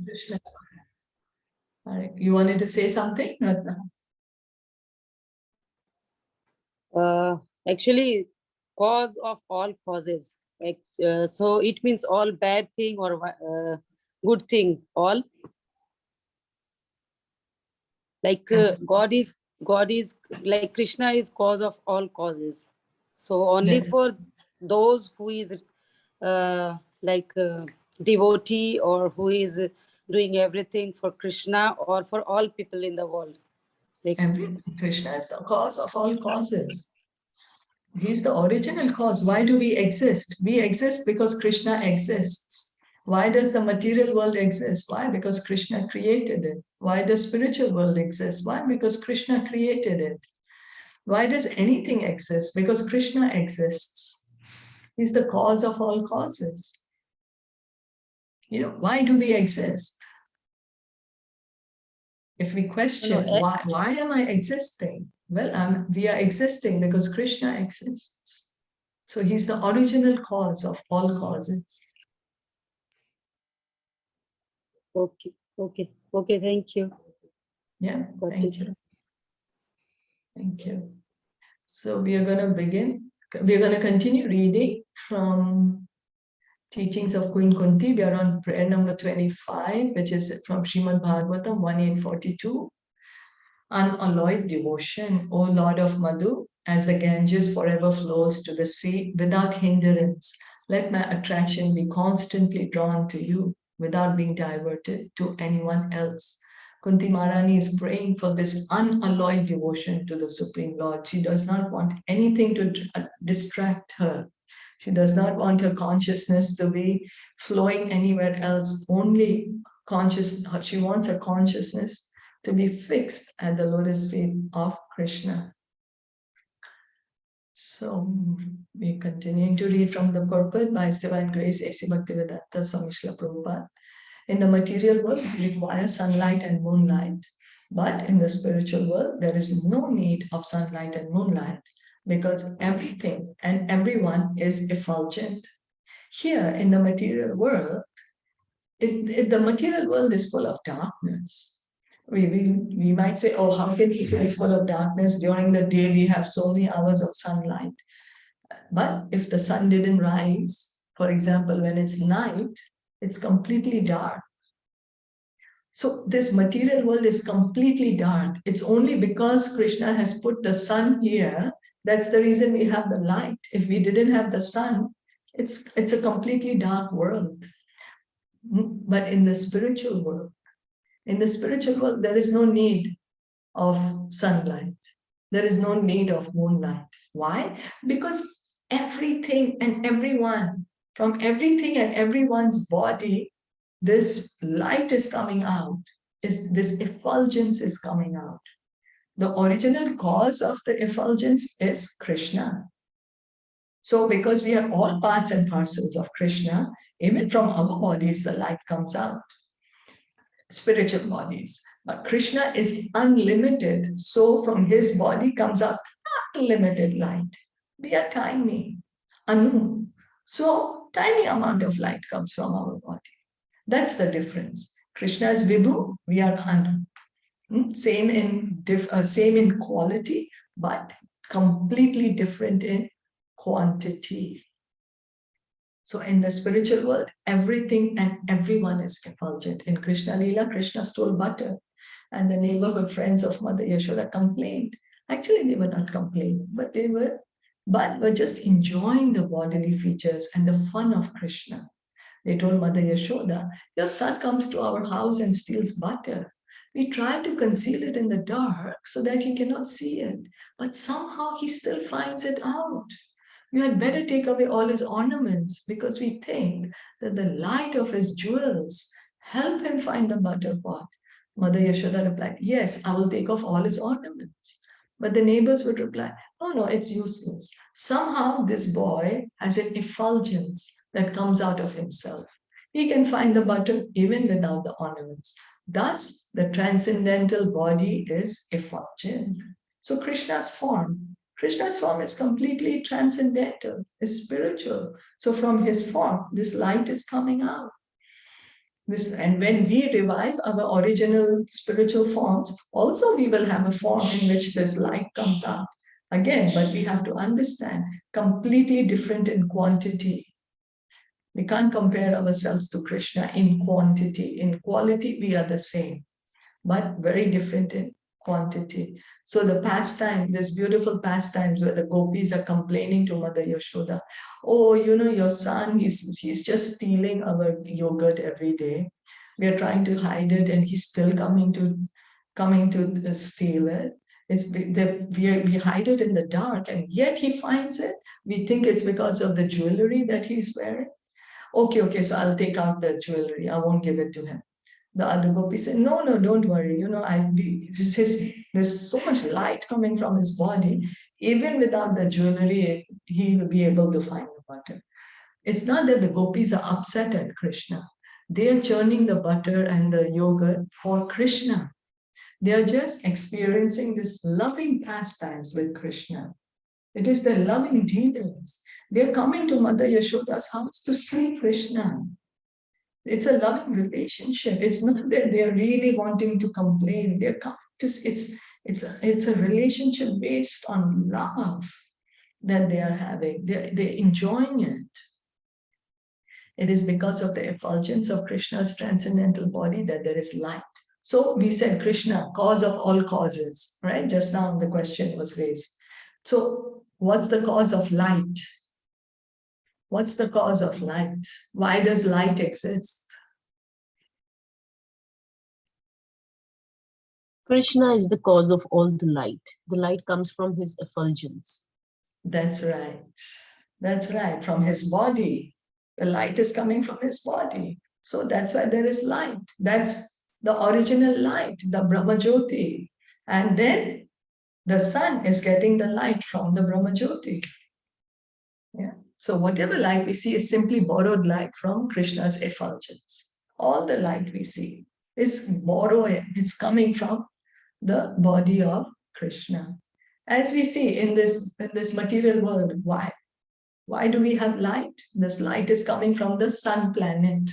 Krishna. All right. You wanted to say something, Ratna? Actually, cause of all causes. So it means all bad thing or good thing, all. Like God is like Krishna is cause of all causes. So only for those who is devotee or who is doing everything for Krishna or for all people in the world. Like Krishna is the cause of all causes. He's the original cause. Why do we exist? We exist because Krishna exists. Why does the material world exist? Why? Because Krishna created it. Why does spiritual world exist? Why? Because Krishna created it. Why does anything exist? Because Krishna exists. He's the cause of all causes. You know, why do we exist? If we question, why am I existing? Well, we are existing because Krishna exists. So he's the original cause of all causes. Okay, thank you. Yeah, thank you. Thank you. So we are going to begin. We are going to continue reading from Teachings of Queen Kunti. We are on prayer number 25, which is from Srimad Bhagavatam 1.8.42. Unalloyed devotion, O Lord of Madhu, as the Ganges forever flows to the sea without hindrance, let my attraction be constantly drawn to you without being diverted to anyone else. Kunti Maharani is praying for this unalloyed devotion to the Supreme Lord. She does not want anything to distract her. She does not want her consciousness to be flowing anywhere else, only conscious. She wants her consciousness to be fixed at the lotus feet of Krishna. So we're continuing to read from the purport by His Divine Grace A.C. Bhaktivedanta Swami Srila Prabhupada. In the material world, we require sunlight and moonlight. But in the spiritual world, there is no need of sunlight and moonlight because everything and everyone is effulgent. Here in the material world, the material world is full of darkness. We might say, oh, how can it's full of darkness? During the day, we have so many hours of sunlight. But if the sun didn't rise, for example, when it's night, it's completely dark. So this material world is completely dark. It's only because Krishna has put the sun here, that's the reason we have the light. If we didn't have the sun, it's a completely dark world. But in the spiritual world, there is no need of sunlight. There is no need of moonlight. Why? Because everything and everyone, from everything and everyone's body, this light is coming out. This effulgence is coming out. The original cause of the effulgence is Krishna. So because we are all parts and parcels of Krishna, even from our bodies, the light comes out. Spiritual bodies. But Krishna is unlimited. So from his body comes out unlimited light. We are tiny, Anu. So tiny amount of light comes from our body. That's the difference. Krishna is Vibhu, we are Anu. Same in quality, but completely different in quantity. So in the spiritual world, everything and everyone is effulgent. In Krishna Lila, Krishna stole butter. And the neighborhood friends of Mother Yashoda complained. Actually, they were not complaining, but were just enjoying the bodily features and the fun of Krishna. They told Mother Yashoda, your son comes to our house and steals butter. We try to conceal it in the dark so that he cannot see it. But somehow he still finds it out. You had better take away all his ornaments because we think that the light of his jewels help him find the butter pot. Mother Yashoda replied, yes, I will take off all his ornaments. But the neighbors would reply, oh no, it's useless. Somehow this boy has an effulgence that comes out of himself. He can find the butter even without the ornaments. Thus, the transcendental body is effulgent. So Krishna's form is completely transcendental, is spiritual. So from his form, this light is coming out. And when we revive our original spiritual forms, also we will have a form in which this light comes out. Again, but we have to understand, completely different in quantity. We can't compare ourselves to Krishna in quantity. In quality, we are the same, but very different in quantity. So the pastime, this beautiful pastimes where the gopis are complaining to Mother Yashoda, oh, your son, he's just stealing our yogurt every day. We are trying to hide it, and he's still coming to steal it. We hide it in the dark, and yet he finds it. We think it's because of the jewelry that he's wearing. Okay, so I'll take out the jewelry. I won't give it to him. The other gopi said, no, don't worry. There's so much light coming from his body. Even without the jewelry, he will be able to find the butter. It's not that the gopis are upset at Krishna. They are churning the butter and the yogurt for Krishna. They are just experiencing this loving pastimes with Krishna. It is the loving dealings. They're coming to Mother Yashoda's house to see Krishna. It's a loving relationship. It's not that they're really wanting to complain. They're coming to it's a relationship based on love that they are having. They're enjoying it. It is because of the effulgence of Krishna's transcendental body that there is light. So we said Krishna, cause of all causes, right? Just now the question was raised. So what's the cause of light? What's the cause of light? Why does light exist? Krishna is the cause of all the light. The light comes from his effulgence. That's right. That's right. From his body. The light is coming from his body. So that's why there is light. That's the original light, the Brahmajyoti. And then the sun is getting the light from the Brahmajyoti. Yeah. So whatever light we see is simply borrowed light from Krishna's effulgence. All the light we see is borrowed, it's coming from the body of Krishna. As we see in this material world, why? Why do we have light? This light is coming from the sun planet.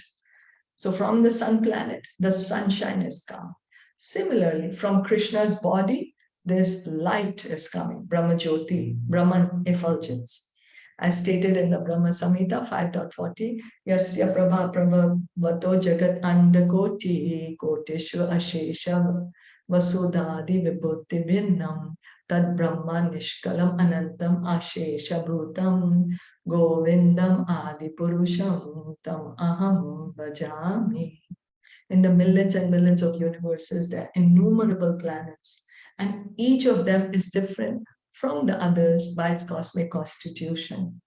So from the sun planet, the sunshine has come. Similarly, from Krishna's body, this light is coming, Brahmajyoti, Brahman effulgence. As stated in the Brahma Samhita 5.40, Yasya Prabha Prabhavato Jagat Andakoti Koteshva Ashesha Vasudhadi Vibhuti Bhinnam Tad Brahma Nishkalam Anantam Ashesha Bhutam Govindam Adi Purusham Tam Aham Bhajami. In the millions and millions of universes, there are innumerable planets, and each of them is different from the others by its cosmic constitution.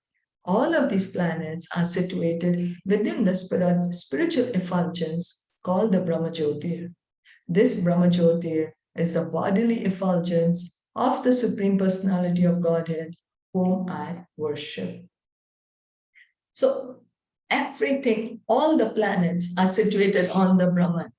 All of these planets are situated within the spiritual effulgence called the Brahmajyotir. This Brahmajyotir is the bodily effulgence of the Supreme Personality of Godhead, whom I worship. So everything, all the planets are situated on the Brahman.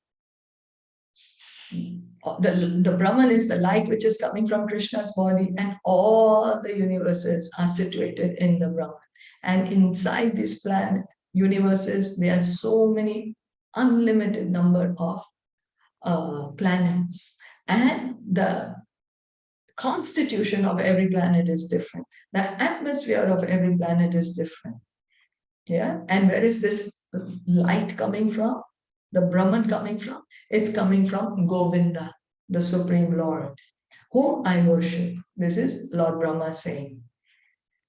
The Brahman is the light which is coming from Krishna's body, and all the universes are situated in the Brahman. And inside these planet universes, there are so many unlimited number of planets, and the constitution of every planet is different. The atmosphere of every planet is different. Yeah, and where is this light coming from? The Brahman coming from? It's coming from Govinda, the Supreme Lord, whom I worship. This is Lord Brahma saying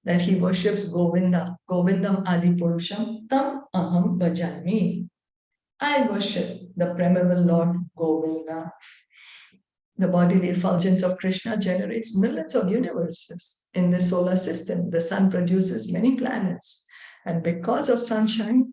that he worships Govinda. Govindam Adi Purusham Tam Aham Bhajami. I worship the primeval Lord Govinda. The bodily effulgence of Krishna generates millions of universes in the solar system. The sun produces many planets. And because of sunshine,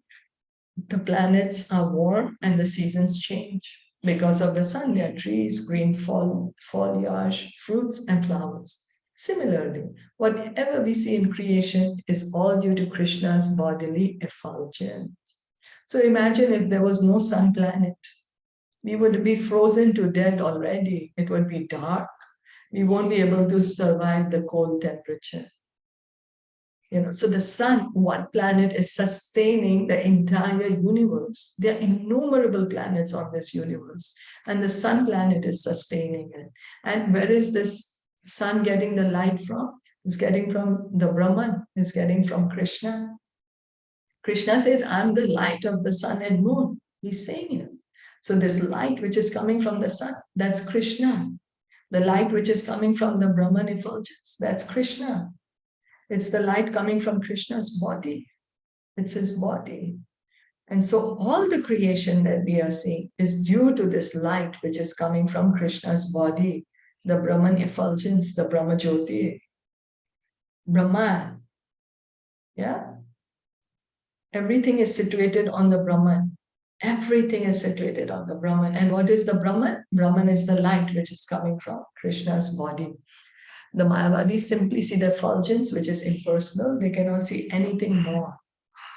the planets are warm and the seasons change. Because of the sun, there are trees, green foliage, fruits, and flowers. Similarly, whatever we see in creation is all due to Krishna's bodily effulgence. So imagine if there was no sun planet. We would be frozen to death already. It would be dark. We won't be able to survive the cold temperature. So the sun, one planet, is sustaining the entire universe. There are innumerable planets on this universe, and the sun planet is sustaining it. And where is this sun getting the light from? It's getting from the Brahman, it's getting from Krishna. Krishna says, I'm the light of the sun and moon. He's saying it. So this light which is coming from the sun, that's Krishna. The light which is coming from the Brahman effulgence, that's Krishna. It's the light coming from Krishna's body. It's his body. And so all the creation that we are seeing is due to this light which is coming from Krishna's body, the Brahman effulgence, the Brahma Jyoti. Brahman. Yeah. Everything is situated on the Brahman. Everything is situated on the Brahman. And what is the Brahman? Brahman is the light which is coming from Krishna's body. The Mayavadis simply see the effulgence, which is impersonal. They cannot see anything more.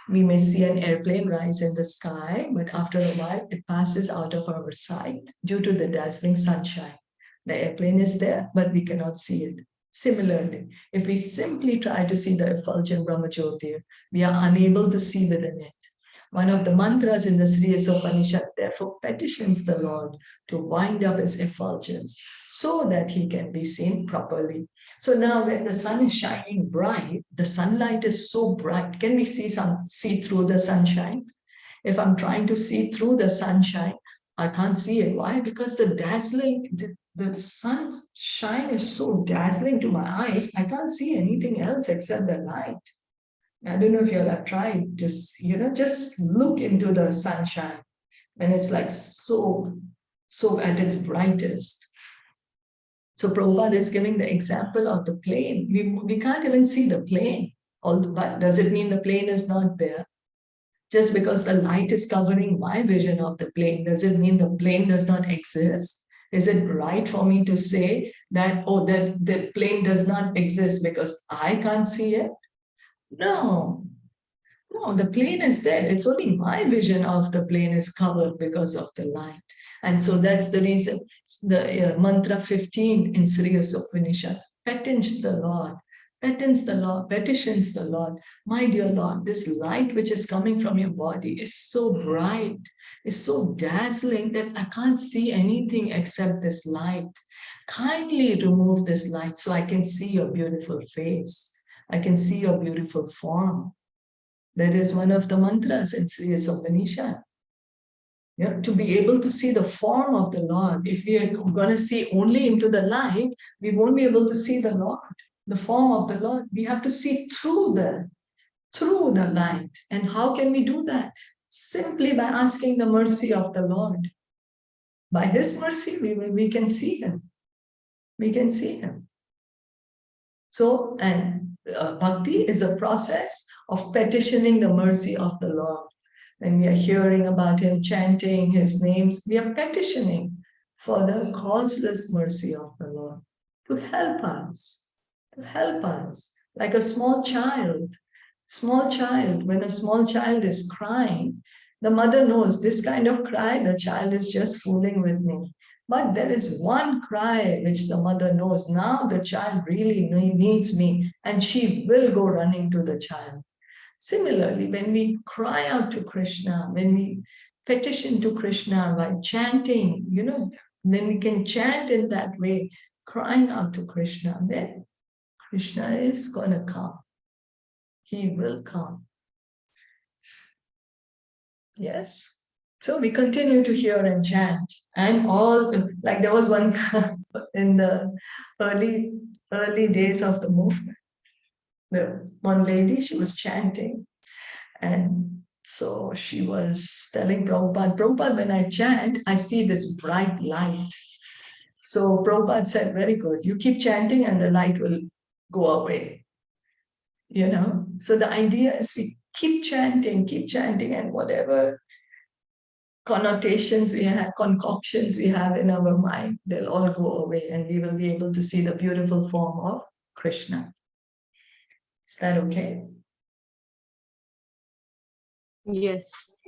We may see an airplane rise in the sky, but after a while, it passes out of our sight due to the dazzling sunshine. The airplane is there, but we cannot see it. Similarly, if we simply try to see the effulgent Brahma Jyoti, we are unable to see within it. One of the mantras in the Sri Isopanisad therefore petitions the Lord to wind up his effulgence so that he can be seen properly. So now when the sun is shining bright, the sunlight is so bright. Can we see through the sunshine? If I'm trying to see through the sunshine, I can't see it. Why? Because the sunshine is so dazzling to my eyes, I can't see anything else except the light. I don't know if you'll have tried, just look into the sunshine and it's like so at its brightest. So Prabhupada is giving the example of the plane. We can't even see the plane. But does it mean the plane is not there? Just because the light is covering my vision of the plane, does it mean the plane does not exist? Is it right for me to say that, that the plane does not exist because I can't see it? No, the plane is there. It's only my vision of the plane is covered because of the light. And so that's the reason the mantra 15 in Sri Upanishad petitions the Lord. Petitions the Lord. My dear Lord, this light which is coming from your body is so bright, is so dazzling that I can't see anything except this light. Kindly remove this light so I can see your beautiful face. I can see your beautiful form. That is one of the mantras in Sri Upanishad. To be able to see the form of the Lord. If we are going to see only into the light, we won't be able to see the Lord, the form of the Lord. We have to see through the light. And how can we do that? Simply by asking the mercy of the Lord. By His mercy, we can see Him. We can see Him. So, and bhakti is a process of petitioning the mercy of the Lord. When we are hearing about Him, chanting His names, we are petitioning for the causeless mercy of the Lord to help us, like a small child. When a small child is crying, the mother knows this kind of cry, the child is just fooling with me. But there is one cry which the mother knows, now the child really needs me, and she will go running to the child. Similarly, when we cry out to Krishna, when we petition to Krishna by chanting, then we can chant in that way, crying out to Krishna, then Krishna is going to come. He will come. Yes. So we continue to hear and chant. And like there was one in the early days of the movement. One lady, she was chanting. And so she was telling Prabhupada, when I chant, I see this bright light. So Prabhupada said, very good. You keep chanting and the light will go away. So the idea is we keep chanting, and whatever connotations we have, concoctions we have in our mind, they'll all go away and we will be able to see the beautiful form of Krishna. Is that okay? Yes.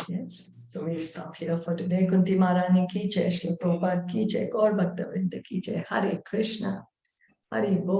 Yes. So we'll stop here for today. Kunti Maharani ki jai, Shilpa Prabhupada ki jai, Gaur Bhakta Vrinda ki jai. Hare Krishna. Hare Bol.